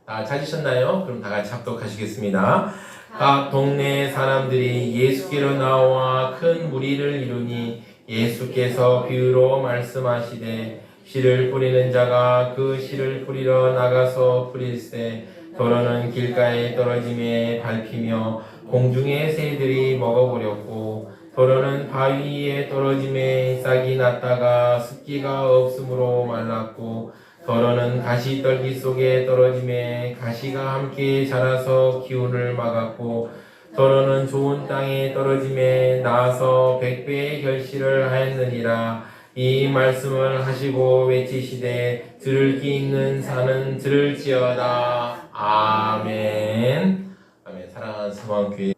다 찾으셨나요? 그럼 다 같이 합독하시겠습니다. 각 동네 사람들이 예수께로 나와 큰 무리를 이루니 예수께서 비유로 말씀하시되 씨를 뿌리는 자가 그 씨를 뿌리러 나가서 뿌릴새 더러는 길가에 떨어짐에 밟히며 공중의 새들이 먹어버렸고 더러는 바위 위에 떨어짐에 싹이 났다가 습기가 없으므로 말랐고 더러는 가시떨기 속에 떨어짐에 가시가 함께 자라서 기운을 막았고 더러는 좋은 땅에 떨어짐에 나서 100배의 결실을 하였느니라. 이 말씀을 하시고 외치시되 들을 귀 있는 사는 들을지어다. 아멘. 아멘. 사랑하는 수방교회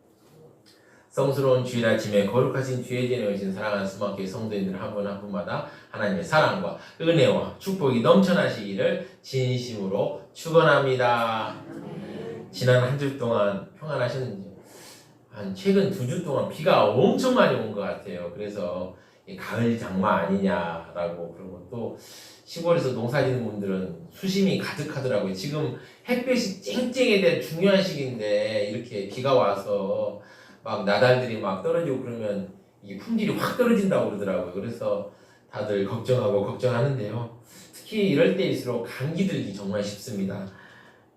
성스러운 주일 아침에 거룩하신 주의 전에 오신 사랑하는 수막교회 성도님들 한 분 한 분마다 하나님의 사랑과 은혜와 축복이 넘쳐나시기를 진심으로 축원합니다. 지난 한 주 동안 평안하셨는지 한 최근 2주 동안 비가 엄청 많이 온 것 같아요. 그래서 가을 장마 아니냐라고 그러고 또 시골에서 농사짓는 분들은 수심이 가득하더라고요. 지금 햇볕이 쨍쨍에 대한 중요한 시기인데 이렇게 비가 와서 막 나달들이 막 떨어지고 그러면 이게 품질이 확 떨어진다고 그러더라고요. 그래서 다들 걱정하는데요. 특히 이럴 때일수록 감기 들기 정말 쉽습니다.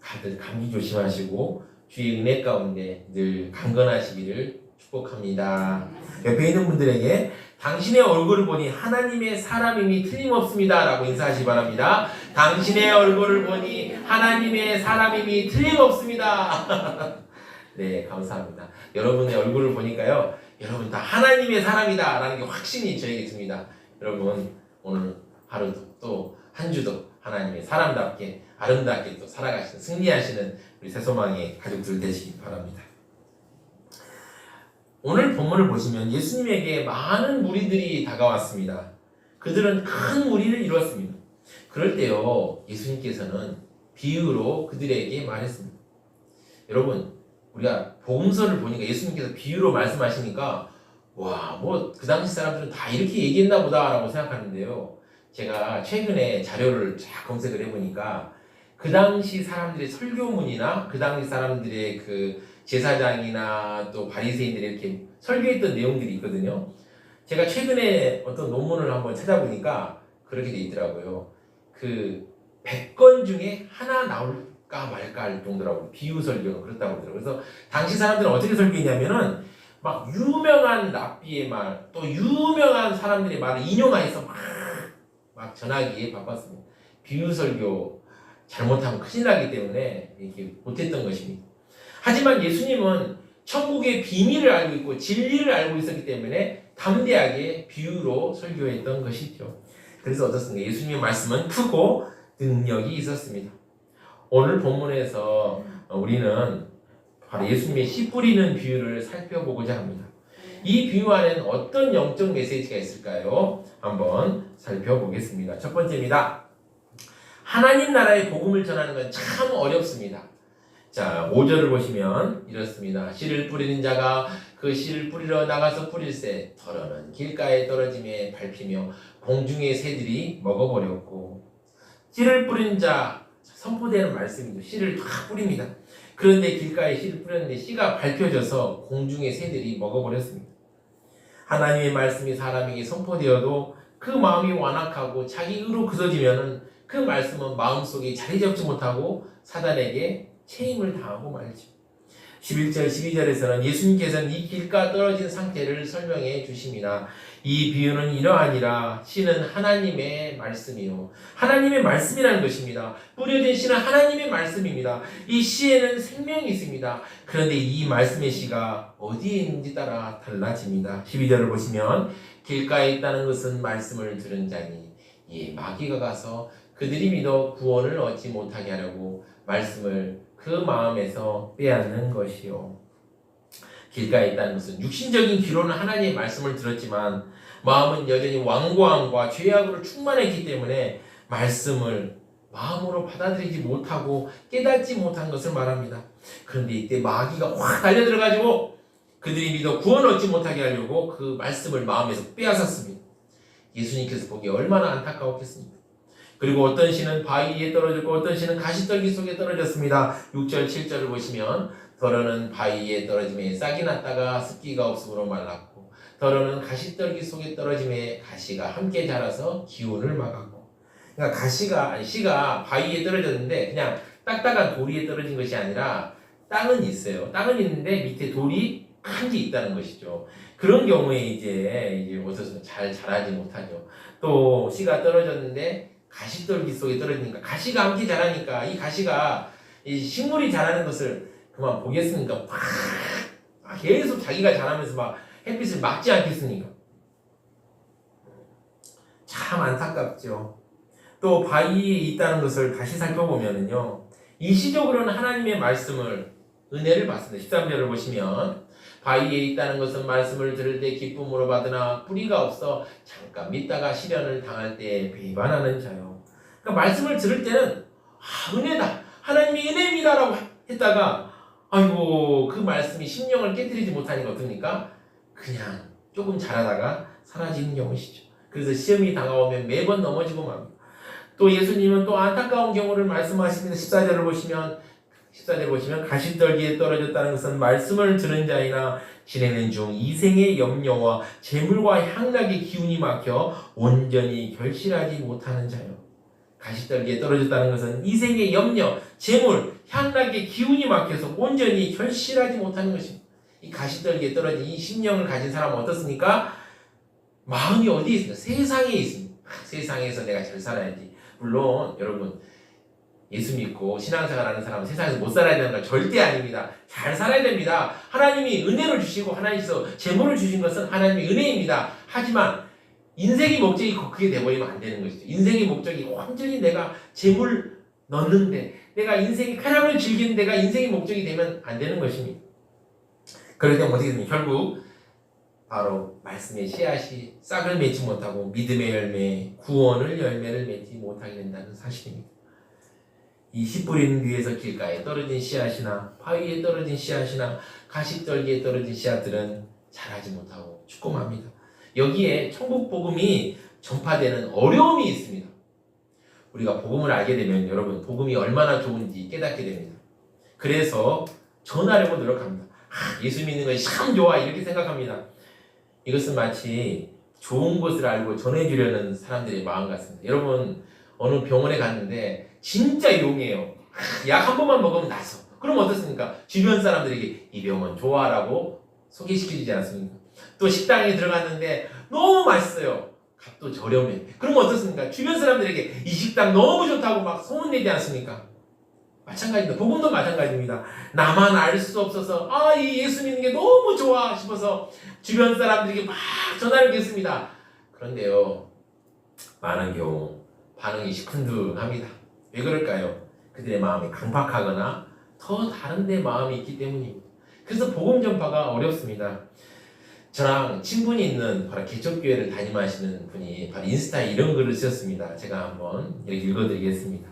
다들 감기 조심하시고 주의 은혜 가운데 늘 강건하시기를 축복합니다. 옆에 있는 분들에게 당신의 얼굴을 보니 하나님의 사람임이 틀림없습니다 라고 인사하시기 바랍니다. 당신의 얼굴을 보니 하나님의 사람임이 틀림없습니다. 네, 감사합니다. 여러분의 얼굴을 보니까요, 여러분 다 하나님의 사람이다 라는 게 확신이 저에게 듭니다. 여러분 오늘 하루도 또 한 주도 하나님의 사람답게 아름답게 또 살아가시는 승리하시는 우리 새소망의 가족들 되시기 바랍니다. 오늘 본문을 보시면 예수님에게 많은 무리들이 다가왔습니다. 그들은 큰 무리를 이루었습니다. 그럴 때요, 예수님께서는 비유로 그들에게 말했습니다. 여러분, 우리가 복음서를 보니까 예수님께서 비유로 말씀하시니까 와, 뭐 그 당시 사람들은 다 이렇게 얘기했나 보다라고 생각하는데요. 제가 최근에 자료를 쫙 검색을 해보니까 그 당시 사람들의 설교문이나 그 당시 사람들의 그 제사장이나 또 바리새인들이 이렇게 설교했던 내용들이 있거든요. 제가 최근에 어떤 논문을 한번 찾아보니까 그렇게 돼 있더라고요. 그 100건 중에 하나 나올까 말까 할 정도라고 비유 설교가 그렇다고 그러더라고요. 그래서 당시 사람들은 어떻게 설교했냐면은 막 유명한 랍비의 말, 또 유명한 사람들의 말을 인용해서 막 전하기에 바빴습니다. 비유 설교 잘못하면 큰일 나기 때문에 이렇게 못했던 것입니다. 하지만 예수님은 천국의 비밀을 알고 있고 진리를 알고 있었기 때문에 담대하게 비유로 설교했던 것이죠. 그래서 어떻습니까? 예수님의 말씀은 크고 능력이 있었습니다. 오늘 본문에서 우리는 바로 예수님의 씨 뿌리는 비유를 살펴보고자 합니다. 이 비유 안에는 어떤 영적 메시지가 있을까요? 한번 살펴보겠습니다. 첫 번째입니다. 하나님 나라의 복음을 전하는 건 참 어렵습니다. 자, 5절을 보시면 이렇습니다. 씨를 뿌리는 자가 그 씨를 뿌리러 나가서 뿌릴새 더러는 길가에 떨어짐에 밟히며 공중의 새들이 먹어버렸고. 씨를 뿌리는 자, 선포되는 말씀이죠. 씨를 다 뿌립니다. 그런데 길가에 씨를 뿌렸는데 씨가 밟혀져서 공중의 새들이 먹어버렸습니다. 하나님의 말씀이 사람에게 선포되어도 그 마음이 완악하고 자기 의로 굳어지면은 그 말씀은 마음속에 자리 잡지 못하고 사단에게 체임을 당하고 말죠. 11절, 12절에서는 예수님께서는 이 길가 떨어진 상태를 설명해 주십니다. 이 비유는 이러하니라. 씨는 하나님의 말씀이요. 하나님의 말씀이라는 것입니다. 뿌려진 씨는 하나님의 말씀입니다. 이 씨에는 생명이 있습니다. 그런데 이 말씀의 씨가 어디에 있는지 따라 달라집니다. 12절을 보시면 길가에 있다는 것은 말씀을 들은 자니 이 마귀가 가서 그들이 믿어 구원을 얻지 못하게 하려고 말씀을 그 마음에서 빼앗는 것이요. 길가에 있다는 것은 육신적인 귀로는 하나님의 말씀을 들었지만 마음은 여전히 완고함과 죄악으로 충만했기 때문에 말씀을 마음으로 받아들이지 못하고 깨닫지 못한 것을 말합니다. 그런데 이때 마귀가 확 달려들어가지고 그들이 믿어 구원을 얻지 못하게 하려고 그 말씀을 마음에서 빼앗았습니다. 예수님께서 보기에 얼마나 안타까웠겠습니까? 그리고 어떤 씨는 바위 위에 떨어졌고 어떤 씨는 가시떨기 속에 떨어졌습니다. 6절 7절을 보시면 더러는 바위 위에 떨어짐에 싹이 났다가 습기가 없으므로 말랐고 더러는 가시떨기 속에 떨어짐에 가시가 함께 자라서 기운을 막았고. 그러니까 씨가 바위 위에 떨어졌는데 그냥 딱딱한 돌 위에 떨어진 것이 아니라 땅은 있어요. 땅은 있는데 밑에 돌이 큰 게 있다는 것이죠. 그런 경우에 이제 어디서 잘 자라지 못하죠. 또 씨가 떨어졌는데 가시떨기 속에 떨어지니까 가시가 함께 자라니까 이 가시가 이 식물이 자라는 것을 그만 보겠습니까? 계속 자기가 자라면서 막 햇빛을 막지 않겠습니까? 참 안타깝죠. 또 바위에 있다는 것을 다시 살펴보면요. 일시적으로는 하나님의 말씀을 은혜를 받습니다. 13절을 보시면 바위에 있다는 것은 말씀을 들을 때 기쁨으로 받으나 뿌리가 없어 잠깐 믿다가 시련을 당할 때 배반하는 자요. 그러니까 말씀을 들을 때는 은혜다, 하나님이 은혜입니다라고 했다가 아이고 그 말씀이 심령을 깨뜨리지 못하니까 어떻습니까? 그냥 조금 자라다가 사라지는 경우시죠. 그래서 시험이 다가오면 매번 넘어지고 맙니다. 또 예수님은 또 안타까운 경우를 말씀하십니다. 14절을 보시면 가시떨기에 떨어졌다는 것은 말씀을 들은 자이나 지내는 중 이생의 염려와 재물과 향락의 기운이 막혀 온전히 결실하지 못하는 자요. 가시떨기에 떨어졌다는 것은 이생의 염려, 재물, 향락의 기운이 막혀서 온전히 결실하지 못하는 것입니다. 이 가시떨기에 떨어진 이 심령을 가진 사람은 어떻습니까? 마음이 어디에 있습니까? 세상에 있습니다. 세상에서 내가 잘 살아야지. 물론 여러분 예수 믿고 신앙생활하는 사람은 세상에서 못 살아야 되는 건 절대 아닙니다. 잘 살아야 됩니다. 하나님이 은혜를 주시고 하나님께서 재물을 주신 것은 하나님의 은혜입니다. 하지만 인생의 목적이 그게 돼버리면 안 되는 것이죠. 인생의 목적이 완전히 내가 재물 넣는데 내가 인생의 쾌락을 즐기는 데가 인생의 목적이 되면 안 되는 것입니다. 그럴 때 어떻게 됩니까? 결국 바로 말씀의 씨앗이 싹을 맺지 못하고 믿음의 열매, 구원을 열매를 맺지 못하게 된다는 사실입니다. 이 씨 뿌리는 위에서 길가에 떨어진 씨앗이나 바위에 떨어진 씨앗이나 가시떨기에 떨어진 씨앗들은 자라지 못하고 죽고 맙니다. 여기에 천국 복음이 전파되는 어려움이 있습니다. 우리가 복음을 알게 되면 여러분 복음이 얼마나 좋은지 깨닫게 됩니다. 그래서 전하려고 노력합니다. 예수 믿는 것이 참 좋아 이렇게 생각합니다. 이것은 마치 좋은 것을 알고 전해주려는 사람들의 마음 같습니다. 여러분 어느 병원에 갔는데 진짜 용이에요. 약 한 번만 먹으면 나서. 그럼 어떻습니까? 주변 사람들에게 이 병원 좋아라고 소개시켜주지 않습니까? 또 식당에 들어갔는데 너무 맛있어요. 값도 저렴해. 그럼 어떻습니까? 주변 사람들에게 이 식당 너무 좋다고 막 소문내지 않습니까? 마찬가지입니다. 복음도 마찬가지입니다. 나만 알 수 없어서 이 예수 믿는 게 너무 좋아 싶어서 주변 사람들에게 막 전화를 겠습니다. 그런데요 많은 경우 반응이 시큰둥합니다. 왜 그럴까요? 그들의 마음이 강팍하거나 더 다른 데 마음이 있기 때문입니다. 그래서 복음 전파가 어렵습니다. 저랑 친분이 있는 바로 개척교회를 담임하시는 분이 바로 인스타에 이런 글을 쓰셨습니다. 제가 한번 이렇게 읽어드리겠습니다.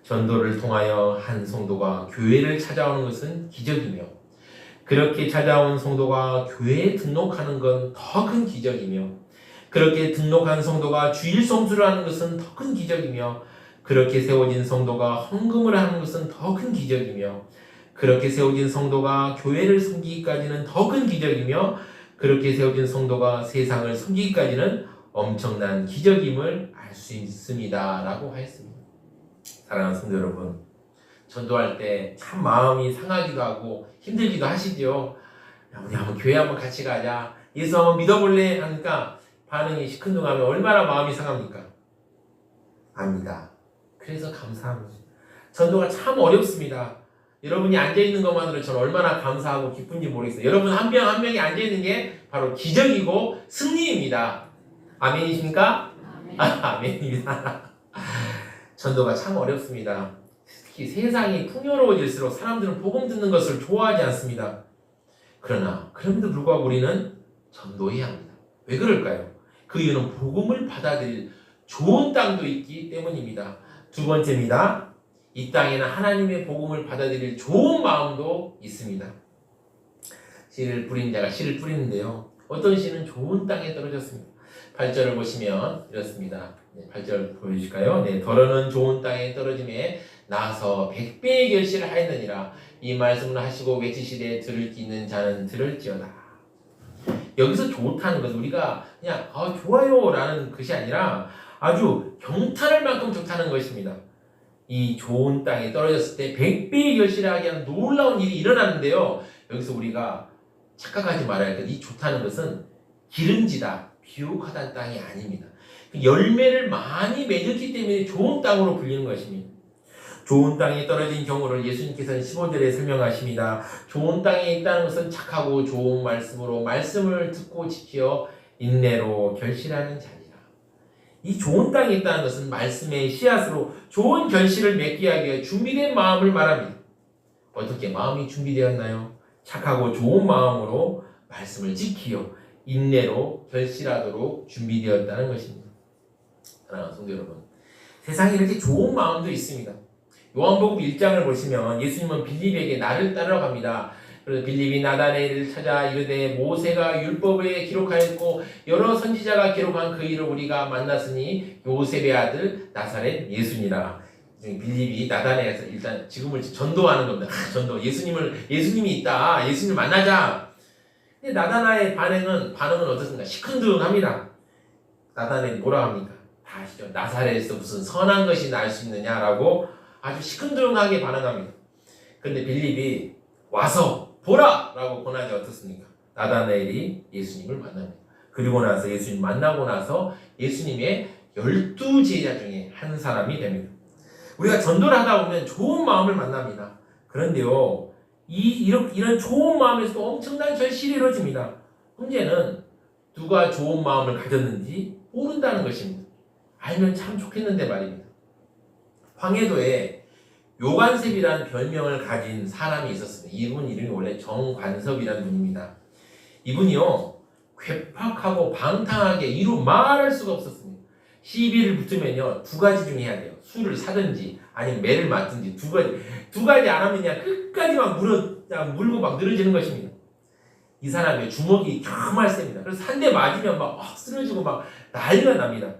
전도를 통하여 한 성도가 교회를 찾아오는 것은 기적이며 그렇게 찾아온 성도가 교회에 등록하는 건 더 큰 기적이며 그렇게 등록한 성도가 주일 성수를 하는 것은 더 큰 기적이며 그렇게 세워진 성도가 헌금을 하는 것은 더 큰 기적이며 그렇게 세워진 성도가 교회를 섬기기까지는 더 큰 기적이며 그렇게 세워진 성도가 세상을 섬기기까지는 엄청난 기적임을 알 수 있습니다 라고 하였습니다. 사랑하는 성도 여러분, 전도할 때 참 마음이 상하기도 하고 힘들기도 하시죠. 우리 한번 교회 한번 같이 가자, 예수 한번 믿어볼래 하니까 반응이 시큰둥하면 얼마나 마음이 상합니까? 압니다. 그래서 감사합니다. 전도가 참 어렵습니다. 여러분이 앉아있는 것만으로 저는 얼마나 감사하고 기쁜지 모르겠어요. 여러분 한 명 한 명이 앉아있는 게 바로 기적이고 승리입니다. 아멘이십니까? 아멘입니다. 전도가 참 어렵습니다. 특히 세상이 풍요로워질수록 사람들은 복음 듣는 것을 좋아하지 않습니다. 그럼에도 불구하고 우리는 전도해야 합니다. 왜 그럴까요? 그 이유는 복음을 받아들일 좋은 땅도 있기 때문입니다. 두 번째입니다. 이 땅에는 하나님의 복음을 받아들일 좋은 마음도 있습니다. 씨를 뿌린 자가 씨를 뿌리는데요. 어떤 씨는 좋은 땅에 떨어졌습니다. 8절을 보시면 이렇습니다. 네, 8절 보여주실까요? 네, 더러는 좋은 땅에 떨어짐에 나서 100배의 결실을 하였느니라. 이 말씀을 하시고 외치시되 들을 기 있는 자는 들을지어다. 여기서 좋다는 것은 우리가 그냥 좋아요 라는 것이 아니라 아주 경탄할 만큼 좋다는 것입니다. 이 좋은 땅에 떨어졌을 때 100배의 결실을 하게 하는 놀라운 일이 일어나는데요. 여기서 우리가 착각하지 말아야 할 것, 이 좋다는 것은 기름지다, 비옥하다는 땅이 아닙니다. 열매를 많이 맺었기 때문에 좋은 땅으로 불리는 것입니다. 좋은 땅에 떨어진 경우를 예수님께서는 15절에 설명하십니다. 좋은 땅에 있다는 것은 착하고 좋은 말씀으로 말씀을 듣고 지켜 인내로 결실하는 자니라. 이 좋은 땅에 있다는 것은 말씀의 씨앗으로 좋은 결실을 맺게 하기 위해 준비된 마음을 말합니다. 어떻게 마음이 준비되었나요? 착하고 좋은 마음으로 말씀을 지키어 인내로 결실하도록 준비되었다는 것입니다. 사랑하는 성도 여러분, 세상에 이렇게 좋은 마음도 있습니다. 요한복음 1장을 보시면 예수님은 빌립에게 나를 따르러 갑니다. 그래서 빌립이 나다나엘을 찾아 이르되 모세가 율법에 기록하였고 여러 선지자가 기록한 그 일을 우리가 만났으니 요셉의 아들 나사렛 예수니라. 빌립이 나다나엘에서 일단 지금을 전도하는 겁니다. 전도. 예수님이 있다. 예수님을 만나자. 근데 나다나엘의 반응은 어떻습니까? 시큰둥합니다. 나다나엘이 뭐라 합니까? 다 아시죠? 나사렛에서 무슨 선한 것이 날 수 있느냐라고 아주 시큰둥하게 반응합니다. 그런데 빌립이 와서 보라! 라고 권하지 어떻습니까? 나다나엘이 예수님을 만납니다. 그리고 나서 예수님 만나고 나서 예수님의 12제자 중에 한 사람이 됩니다. 우리가 전도를 하다 보면 좋은 마음을 만납니다. 그런데요, 이런 좋은 마음에서도 엄청난 결실이 이루어집니다. 문제는 누가 좋은 마음을 가졌는지 모른다는 것입니다. 알면 참 좋겠는데 말입니다. 황해도에 요관섭이라는 별명을 가진 사람이 있었습니다. 이분 이름이 원래 정관섭이라는 분입니다. 이분이요, 괴팍하고 방탕하게 이루 말할 수가 없었습니다. 시비를 붙으면요, 두 가지 중에 해야 돼요. 술을 사든지 아니면 매를 맞든지 두 가지 안 하면 그냥 끝까지 막 물고 막 늘어지는 것입니다. 이 사람의 주먹이 정말 셉니다. 그래서 한 대 맞으면 막 쓰러지고 막 난리가 납니다.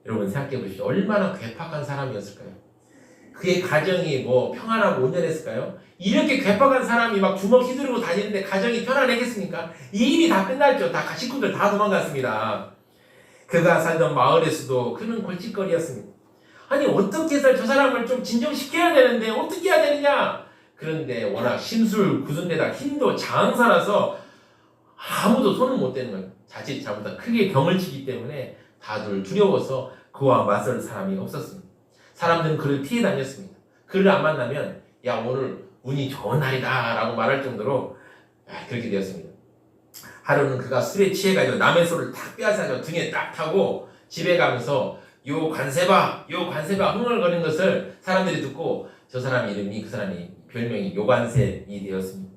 여러분 생각해 보십시오. 얼마나 괴팍한 사람이었을까요? 그의 가정이 평안하고 온전했을까요? 이렇게 괴팍한 사람이 막 주먹 휘두르고 다니는데 가정이 편안했겠습니까? 이 일이 다 끝났죠. 다 식구들 다 도망갔습니다. 그가 살던 마을에서도 그는 골칫거리였습니다. 아니 어떻게 해서 저 사람을 좀 진정시켜야 되는데 어떻게 해야 되느냐? 그런데 워낙 심술 굳은 데다 힘도 장사라서 아무도 손을 못 대는 거예요. 자칫 잘못하면 크게 병을 치기 때문에 다들 두려워서 그와 맞설 사람이 없었습니다. 사람들은 그를 피해 다녔습니다. 그를 안 만나면 야 오늘 운이 좋은 날이다 라고 말할 정도로 그렇게 되었습니다. 하루는 그가 술에 취해가지고 남의 소를 탁 빼앗아서 등에 딱 타고 집에 가면서 요 관세바 흥얼거리는 것을 사람들이 듣고 그 사람이 별명이 요관셉이 되었습니다.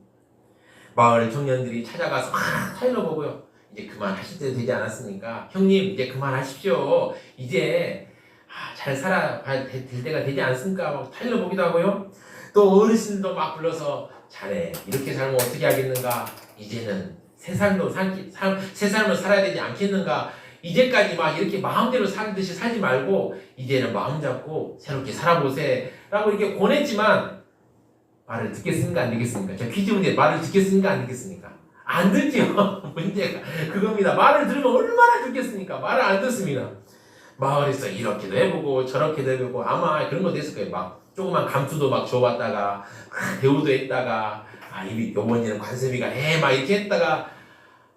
마을 청년들이 찾아가서 타일러보고요. 이제 그만하실 때도 되지 않았습니까? 형님 이제 그만하십시오. 이제 잘 살아야 될 때가 되지 않습니까? 막 타일러보기도 하고요. 또 어르신도 막 불러서 자네 이렇게 살면 어떻게 하겠는가? 이제는 새 삶을 살아야 되지 않겠는가? 이제까지 막 이렇게 마음대로 살듯이 살지 말고 이제는 마음 잡고 새롭게 살아보세 라고 이렇게 권했지만 말을 듣겠습니까? 안 듣겠습니까? 제가 퀴즈 문제 말을 듣겠습니까? 안 듣겠습니까? 안 듣죠. 문제가 그겁니다. 말을 들으면 얼마나 듣겠습니까? 말을 안 듣습니다. 마을에서 이렇게도 해보고 저렇게도 해보고 아마 그런 것도 했을 거예요. 막 조그만 감투도 막 줘봤다가 대우도 했다가 요번에는 관세비가 막 이렇게 했다가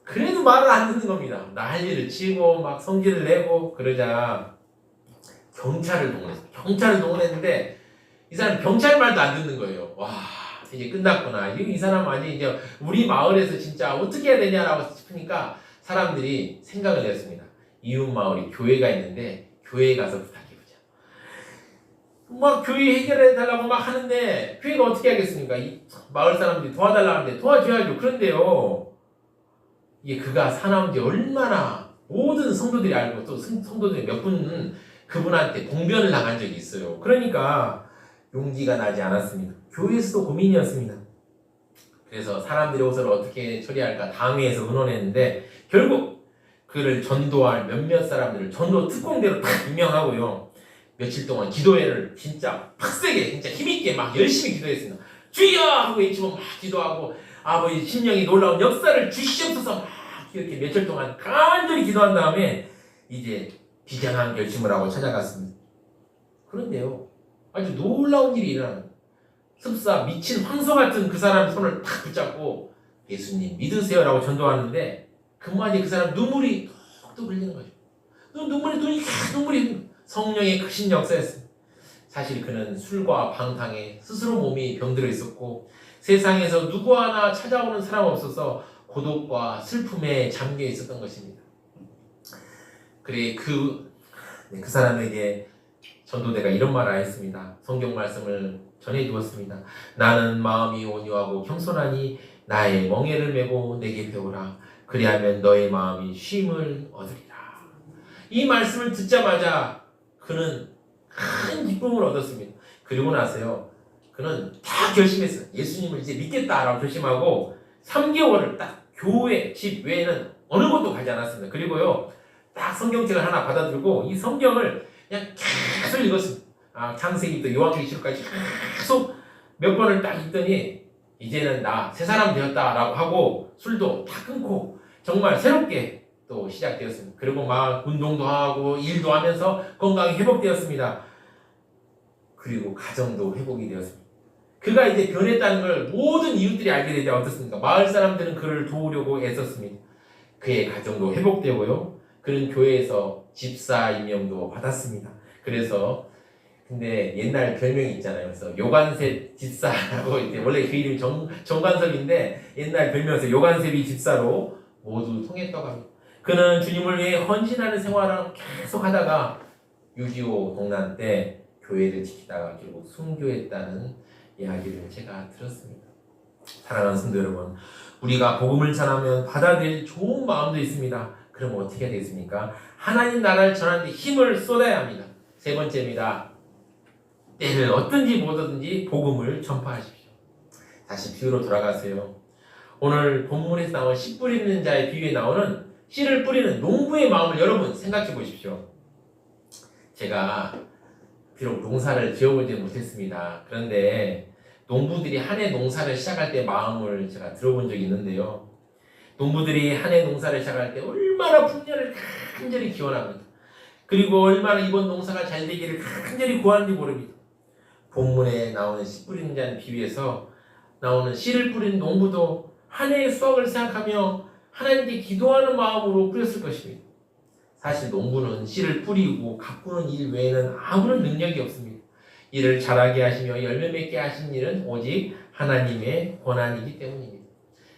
그래도 말을 안 듣는 겁니다. 난리를 치고 막 성질을 내고 그러자 경찰을 동원했는데 이 사람 경찰 말도 안 듣는 거예요. 와 이제 끝났구나. 이 사람 아니 이제 우리 마을에서 진짜 어떻게 해야 되냐라고 싶으니까 사람들이 생각을 했습니다. 이웃 마을이 교회가 있는데 교회에 가서 부탁해보자. 막 교회 해결해달라고 막 하는데 교회가 어떻게 하겠습니까? 이 마을 사람들이 도와달라고 하는데 도와줘야죠. 그런데요 이게 그가 사나운 지 얼마나 모든 성도들이 알고 또 성도들이 몇 분은 그분한테 봉변을 당한 적이 있어요. 그러니까 용기가 나지 않았습니다. 교회에서도 고민이었습니다. 그래서 사람들이 옷을 어떻게 처리할까 당회에서 의논했는데 결국 그를 전도할 몇몇 사람들을 전도 특공대로 딱 임명하고요. 며칠 동안 기도회를 진짜 빡세게 진짜 힘있게 막 열심히 기도했습니다. 주여! 하고 외치고 막 기도하고 아버지 심령이 놀라운 역사를 주시옵소서 막 이렇게 며칠 동안 간절히 기도한 다음에 이제 비장한 결심을 하고 찾아갔습니다. 그런데요, 아주 놀라운 일이 일어납니다. 습사 미친 황소 같은 그 사람 손을 탁 붙잡고 예수님 믿으세요라고 전도하는데 그 마디에 그 사람 눈물이 뚝뚝 흘리는 거죠. 눈물이 성령의 크신 역사였습니다. 사실 그는 술과 방탕에 스스로 몸이 병들어 있었고 세상에서 누구 하나 찾아오는 사람 없어서 고독과 슬픔에 잠겨 있었던 것입니다. 그래 그 사람에게 전도대가 이런 말을 했습니다. 성경 말씀을 전해주었습니다. 나는 마음이 온유하고 겸손하니 나의 멍에를 메고 내게 배우라. 그리하면 너의 마음이 쉼을 얻으리라. 이 말씀을 듣자마자 그는 큰 기쁨을 얻었습니다. 그리고 나서요, 그는 다 결심했어요. 예수님을 이제 믿겠다라고 결심하고 3개월을 딱 교회, 집 외에는 어느 곳도 가지 않았습니다. 그리고요, 딱 성경책을 하나 받아들고 이 성경을 그냥 계속 읽었습니다. 창세기부터 요한계시록까지 계속 몇 번을 딱 읽더니 이제는 나 새 사람 되었다라고 하고 술도 다 끊고 정말 새롭게 또 시작되었습니다. 그리고 막 운동도 하고 일도 하면서 건강이 회복되었습니다. 그리고 가정도 회복이 되었습니다. 그가 이제 변했다는 걸 모든 이웃들이 알게 되지 어떻습니까? 마을 사람들은 그를 도우려고 애썼습니다. 그의 가정도 회복되고요. 그는 교회에서 집사 임명도 받았습니다. 그래서 근데 옛날 별명이 있잖아요. 그래서 요관셉 집사라고 이제 원래 그 이름이 정관섭인데 옛날 별명에서 요관셉이 집사로 모두 통했다고 합니다. 그는 주님을 위해 헌신하는 생활을 계속 하다가 6.25 동란 때 교회를 지키다가 결국 순교했다는 이야기를 제가 들었습니다. 사랑하는 성도 여러분, 우리가 복음을 전하면 받아들일 좋은 마음도 있습니다. 그럼 어떻게 해야 되겠습니까? 하나님 나라를 전하는 데 힘을 쏟아야 합니다. 세 번째입니다. 때를 얻든지 못 얻든지 복음을 전파하십시오. 다시 비유로 돌아가세요. 오늘 본문에서 나온 씨 뿌리는 자의 비유에 나오는 씨를 뿌리는 농부의 마음을 여러분 생각해 보십시오. 제가 비록 농사를 지어보지 못했습니다. 그런데 농부들이 한 해 농사를 시작할 때 마음을 제가 들어본 적이 있는데요. 농부들이 한 해 농사를 시작할 때 얼마나 풍년을 간절히 기원합니다. 그리고 얼마나 이번 농사가 잘 되기를 간절히 구하는지 모릅니다. 본문에 나오는 씨 뿌리는 자는 비유에서 나오는 씨를 뿌리는 농부도 한 해의 수확을 생각하며 하나님께 기도하는 마음으로 뿌렸을 것입니다. 사실 농부는 씨를 뿌리고 가꾸는 일 외에는 아무런 능력이 없습니다. 이를 자라게 하시며 열매 맺게 하신 일은 오직 하나님의 권한이기 때문입니다.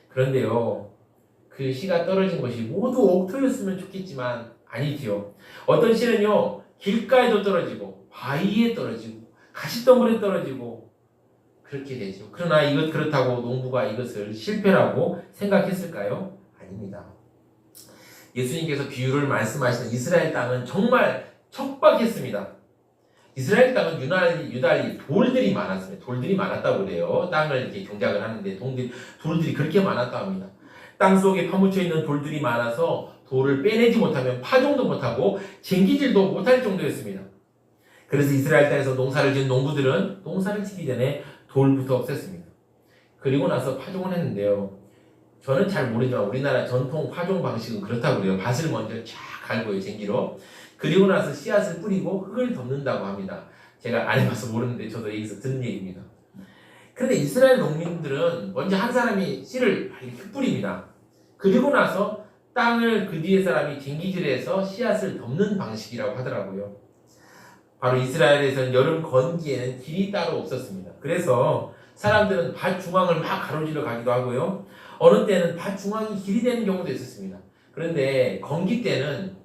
그런데요, 그 씨가 떨어진 것이 모두 옥토였으면 좋겠지만 아니지요. 어떤 씨는요, 길가에도 떨어지고 바위에 떨어지고 가시덩굴에 떨어지고 그렇게 되죠. 그러나 이것 그렇다고 농부가 이것을 실패라고 생각했을까요? 아닙니다. 예수님께서 비유를 말씀하시는 이스라엘 땅은 정말 척박했습니다. 이스라엘 땅은 유달리 돌들이 많았습니다. 돌들이 많았다고 그래요. 땅을 이렇게 경작을 하는데 돌들이 그렇게 많았다고 합니다. 땅 속에 파묻혀 있는 돌들이 많아서 돌을 빼내지 못하면 파종도 못하고 쟁기질도 못할 정도였습니다. 그래서 이스라엘 땅에서 농사를 지은 농부들은 농사를 짓기 전에 돌부터 없앴습니다. 그리고 나서 파종을 했는데요. 저는 잘 모르지만 우리나라 전통 파종 방식은 그렇다고 그래요. 밭을 먼저 쫙 갈고요, 쟁기로. 그리고 나서 씨앗을 뿌리고 흙을 덮는다고 합니다. 제가 안 해봐서 모르는데 저도 여기서 듣는 얘기입니다. 그런데 이스라엘 농민들은 먼저 한 사람이 씨를 이렇게 뿌립니다. 그리고 나서 땅을 그 뒤에 사람이 쟁기질해서 씨앗을 덮는 방식이라고 하더라고요. 바로 이스라엘에서는 여름 건기에는 길이 따로 없었습니다. 그래서 사람들은 밭 중앙을 막 가로질러 가기도 하고요. 어느 때는 밭 중앙이 길이 되는 경우도 있었습니다. 그런데 건기 때는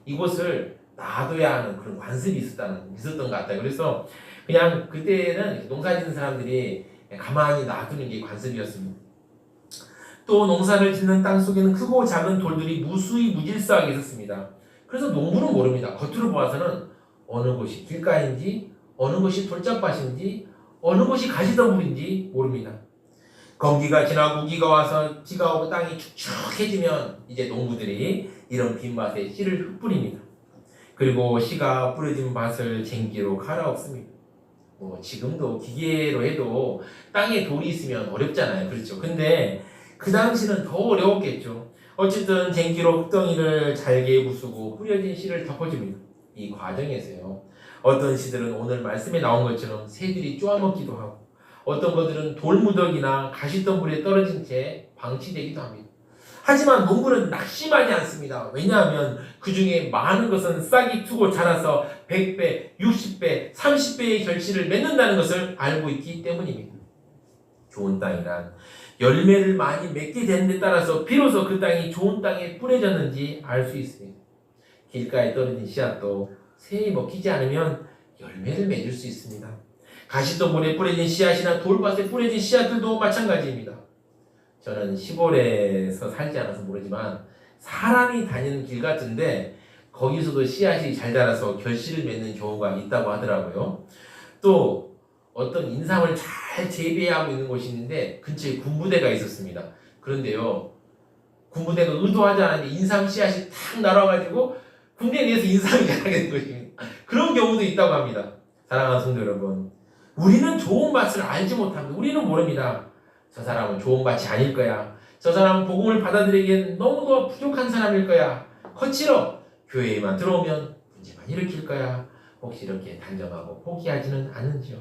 이곳을 놔둬야 하는 그런 관습이 있었던 것 같아요. 그래서 그냥 그때는 농사 짓는 사람들이 가만히 놔두는 게 관습이었습니다. 또 농사를 짓는 땅 속에는 크고 작은 돌들이 무수히 무질서하게 있었습니다. 그래서 농부는 모릅니다. 겉으로 보아서는 어느 곳이 길가인지 어느 곳이 돌짝밭인지 어느 곳이 가시덤불인지 모릅니다. 건기가 지나고 우기가 와서 비가 오고 땅이 축축해지면 이제 농부들이 이런 빈밭에 씨를 흩뿌립니다. 그리고 씨가 뿌려진 밭을 쟁기로 갈아엎습니다. 지금도 기계로 해도 땅에 돌이 있으면 어렵잖아요. 그렇죠? 근데 그 당시는 더 어려웠겠죠. 어쨌든 쟁기로 흙덩이를 잘게 부수고 뿌려진 씨를 덮어줍니다. 이 과정에서요. 어떤 씨들은 오늘 말씀에 나온 것처럼 새들이 쪼아먹기도 하고 어떤 것들은 돌무더기나 가시덤불에 떨어진 채 방치되기도 합니다. 하지만 농부는 낙심하지 않습니다. 왜냐하면 그 중에 많은 것은 싹이 트고 자라서 100배, 60배, 30배의 결실을 맺는다는 것을 알고 있기 때문입니다. 좋은 땅이란 열매를 많이 맺게 되는 데 따라서 비로소 그 땅이 좋은 땅에 뿌려졌는지 알 수 있습니다. 길가에 떨어진 씨앗도 새에 먹히지 않으면 열매를 맺을 수 있습니다. 가시덤불에 뿌려진 씨앗이나 돌밭에 뿌려진 씨앗들도 마찬가지입니다. 저는 시골에서 살지 않아서 모르지만 사람이 다니는 길 같은데 거기서도 씨앗이 잘 자라서 결실을 맺는 경우가 있다고 하더라고요. 또 어떤 인삼을 잘 재배하고 있는 곳이 있는데 근처에 군부대가 있었습니다. 그런데요, 군부대가 의도하지 않았는데 인삼 씨앗이 탁 날아가지고 군대에 의해서 인삼이 자라게 된 것입니다. 그런 경우도 있다고 합니다. 사랑하는 성도 여러분, 우리는 좋은 밭을 알지 못합니다. 우리는 모릅니다. 저 사람은 좋은 밭이 아닐 거야. 저 사람은 복음을 받아들이기엔 너무도 부족한 사람일 거야. 거칠어. 교회에만 들어오면 문제만 일으킬 거야. 혹시 이렇게 단정하고 포기하지는 않는지요.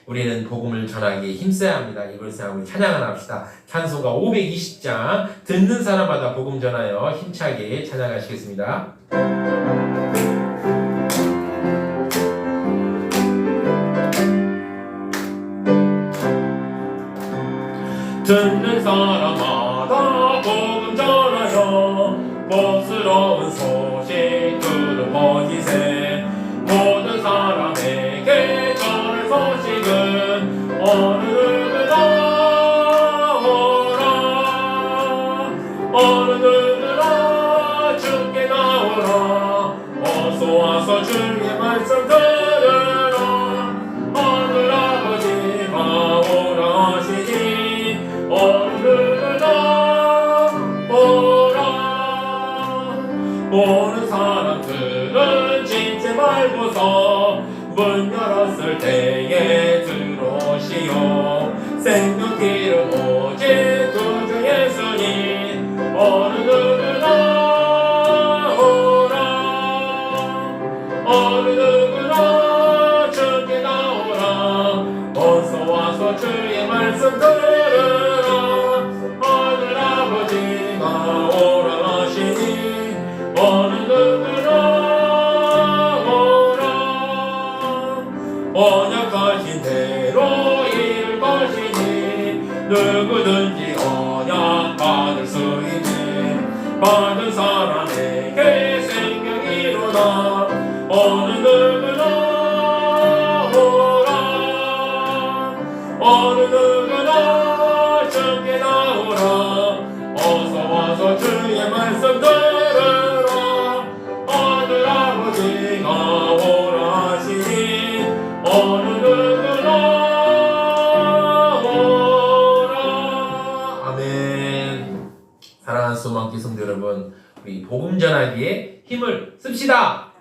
우리는 복음을 전하기에 힘써야 합니다. 이걸 생각하고 찬양을 합시다. 찬송가 520장 듣는 사람마다 복음 전하여 힘차게 찬양하시겠습니다. 듣는 사람마다 복음 전하여 복스러운 소식 들어보이세. 모든 사람에게 전할 소식은 어느 누구나 오라. 어느 누구나 주께 나오라. 어서 와서 주의 말씀 들으라. 하늘 아버지가 오라 하시니 오는 사람들은 진지 말고서 문 열었을 때에 들어오시오. 생명길은 오직 구주 예수님. 어느 누구나 오라. 어느 누구나 주께 나오라. 어서 와서 주의 말씀 들으라. 하늘 아버지가 오라 하시니 어느 누구나 오라. 언약하신 대로 이룰 것이니 누구든지 언약 받을 수 있니. 받은 사람에게 생명이 일어나. 어느 누구나 오라. 어느 누구나 주께 나오라. 어서 와서 주의 말씀 들으라. 하늘 아버지가 오라 하시니 어느 누구나 오라. 아멘. 사랑하는 소망기 성도 여러분, 우리 복음 전하기에 힘을 씁시다.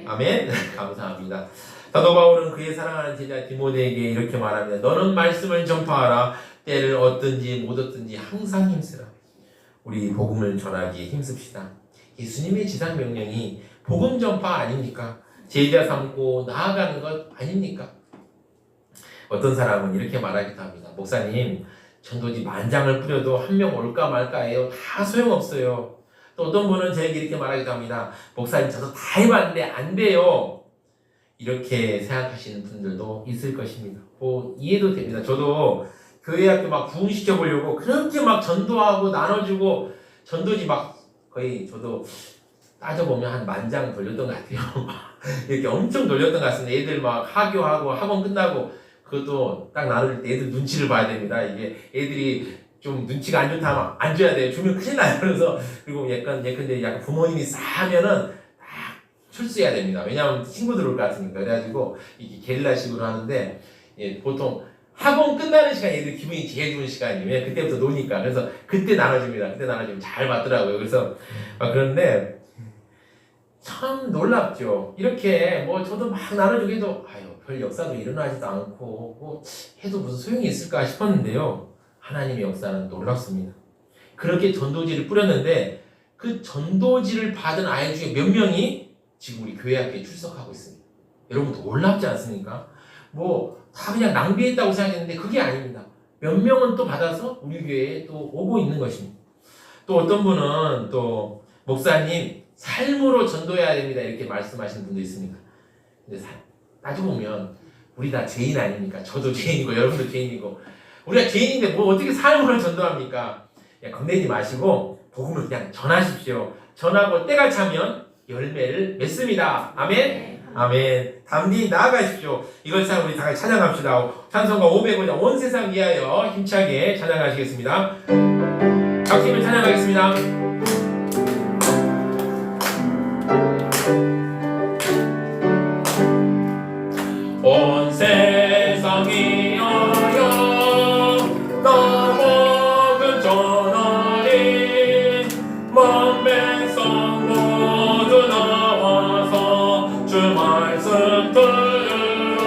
아멘. 감사합니다. 사도 바울은 그의 사랑하는 제자 디모데에게 이렇게 말합니다. 너는 말씀을 전파하라. 때를 얻든지 못 얻든지 항상 힘쓰라. 우리 복음을 전하기에 힘씁시다. 예수님의 지상 명령이 복음 전파 아닙니까? 제자 삼고 나아가는 것 아닙니까? 어떤 사람은 이렇게 말하기도 합니다. 목사님, 전도지 만장을 뿌려도 한 명 올까 말까예요. 다 소용없어요. 또 어떤 분은 저에게 이렇게 말하기도 합니다. 목사님, 저도 다 해봤는데 안 돼요. 이렇게 생각하시는 분들도 있을 것입니다. 이해도 됩니다. 저도 교회 학교 막 부흥시켜 보려고 그렇게 막 전도하고 나눠주고 전도지 막 거의 저도 따져보면 한 10,000장 돌렸던 것 같아요. 이렇게 엄청 돌렸던 것 같습니다. 애들 막 하교하고 학원 끝나고 그것도 딱 나눌 때 애들 눈치를 봐야 됩니다. 이게 애들이 좀 눈치가 안 좋다면 안 줘야 돼요. 주면 큰일 나요. 그래서 그리고 예컨대 약간 부모님이 싸면은 딱 출수해야 됩니다. 왜냐하면 친구들 올 것 같으니까. 그래가지고 이게 게릴라식으로 하는데 보통 학원 끝나는 시간이 애들 기분이 제일 좋은 시간이면 그때부터 노니까. 그래서 그때 나눠줍니다. 그때 나눠주면 잘 받더라고요. 그래서 그런데 참 놀랍죠. 이렇게 뭐 저도 막 나눠주기도 별 역사도 일어나지도 않고 뭐 해도 무슨 소용이 있을까 싶었는데요. 하나님의 역사는 놀랍습니다. 그렇게 전도지를 뿌렸는데 그 전도지를 받은 아이 중에 몇 명이 지금 우리 교회 학교에 출석하고 있습니다. 여러분 놀랍지 않습니까? 뭐 다 그냥 낭비했다고 생각했는데 그게 아닙니다. 몇 명은 또 받아서 우리 교회에 또 오고 있는 것입니다. 또 어떤 분은 또 목사님 삶으로 전도해야 됩니다 이렇게 말씀하시는 분도 있습니다. 근데 따지고 보면 우리 다 죄인 아닙니까? 저도 죄인이고 여러분도 죄인이고 우리가 죄인인데 뭐 어떻게 삶으로 전도합니까? 그냥 겁내지 마시고 복음을 그냥 전하십시오. 전하고 때가 차면 열매를 맺습니다. 아멘. 아멘. 담대히 나아가십시오. 이걸 참 우리 다 같이 찬양합시다. 찬송가 500원 온 세상 위하여 힘차게 찬양하시겠습니다. 박수를 찬양하겠습니다. 온 세상 위하여 나 복음 전하리 만 백성 모두 나와서 주 말씀 들으라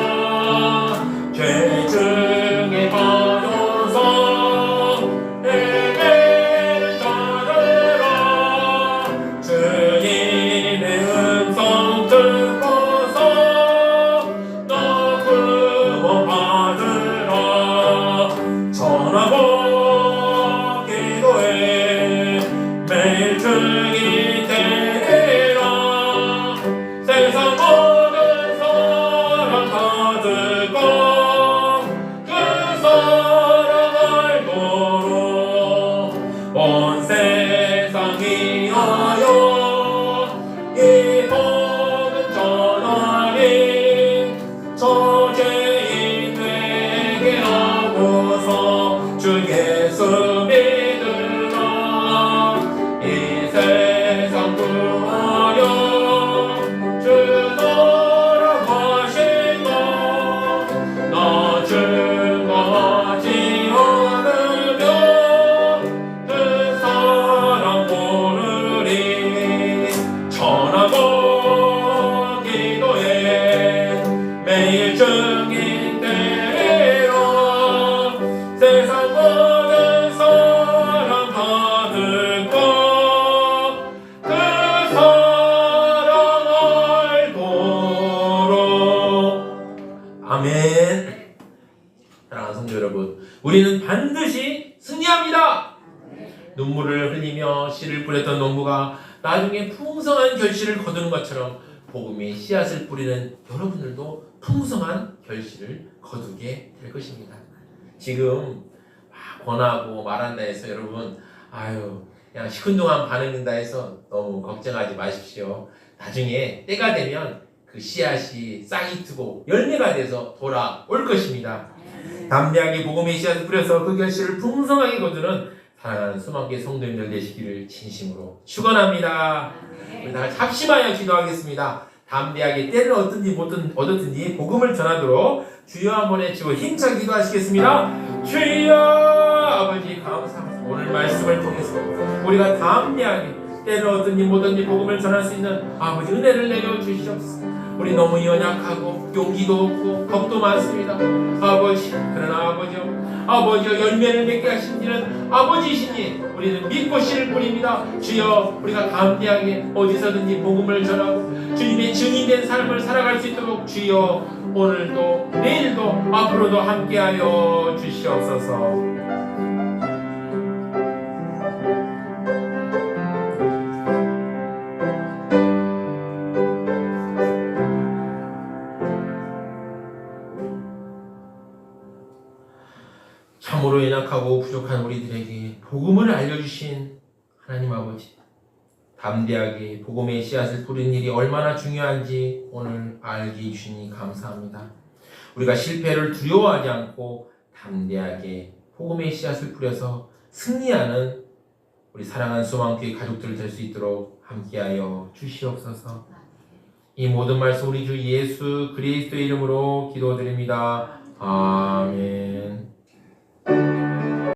죄 중에 빠져서 예배를 따르라 주님의 음성 듣고서 너 구원 받으라 전하고 기도해 매일 증인 되리라 세상 모든 사람 다 듣고 그 사랑 알도록 온 세상 위하여 이 복음 전하리 저 죄인 되게 하고서 주 예수 믿으라 이 세상 구하여 주 돌아가시고 나 증거하지 않으면 그 사랑 모르리 전하고 기도해 매일 증인 되리라 세상 모든 사람 다 듣고 그 사랑 알도록 아멘. 사랑하는 성도 여러분, 우리는 반드시 승리합니다. 눈물을 흘리며 씨를 뿌렸던 농부가 나중에 풍성한 결실을 거두는 것처럼 복음의 씨앗을 뿌리는 여러분들도 풍성한 결실을 거두게 될 것입니다. 지금 막 권하고 말한다 해서 여러분 그냥 시큰둥한 반응인다 해서 너무 걱정하지 마십시오. 나중에 때가 되면 그 씨앗이 싹이 트고 열매가 돼서 돌아올 것입니다. 담대하게 복음의 씨앗을 뿌려서 그 결실을 풍성하게 거두는 사랑하는 수만교회 성도님들 되시기를 진심으로 축원합니다. 우리 다 같이 합심하여 기도하겠습니다. 담대하게 때를 얻었든지 복음을 전하도록 주여 한번 외치고 힘차게 기도하시겠습니다. 주여 아버지 감사합니다. 오늘 말씀을 통해서 우리가 담대하게 때를 얻든지 못든지 복음을 전할 수 있는 아버지 은혜를 내려주시옵소서. 우리 너무 연약하고 용기도 없고 겁도 많습니다. 아버지 그러나 아버지여 열매를 맺게 하신지는 아버지이시니 우리는 믿고 씨를 뿌립니다. 주여 우리가 담대하게 어디서든지 복음을 전하고 주님의 증인된 삶을 살아갈 수 있도록 주여 오늘도 내일도 앞으로도 함께하여 주시옵소서. 참으로 연약하고 부족한 우리들에게 복음을 알려주신 하나님 아버지, 담대하게 복음의 씨앗을 뿌리는 일이 얼마나 중요한지 오늘 알게 해주시니 감사합니다. 우리가 실패를 두려워하지 않고 담대하게 복음의 씨앗을 뿌려서 승리하는 우리 사랑하는 소망교회 가족들 될 수 있도록 함께하여 주시옵소서. 이 모든 말씀 우리 주 예수 그리스도의 이름으로 기도드립니다. 아멘.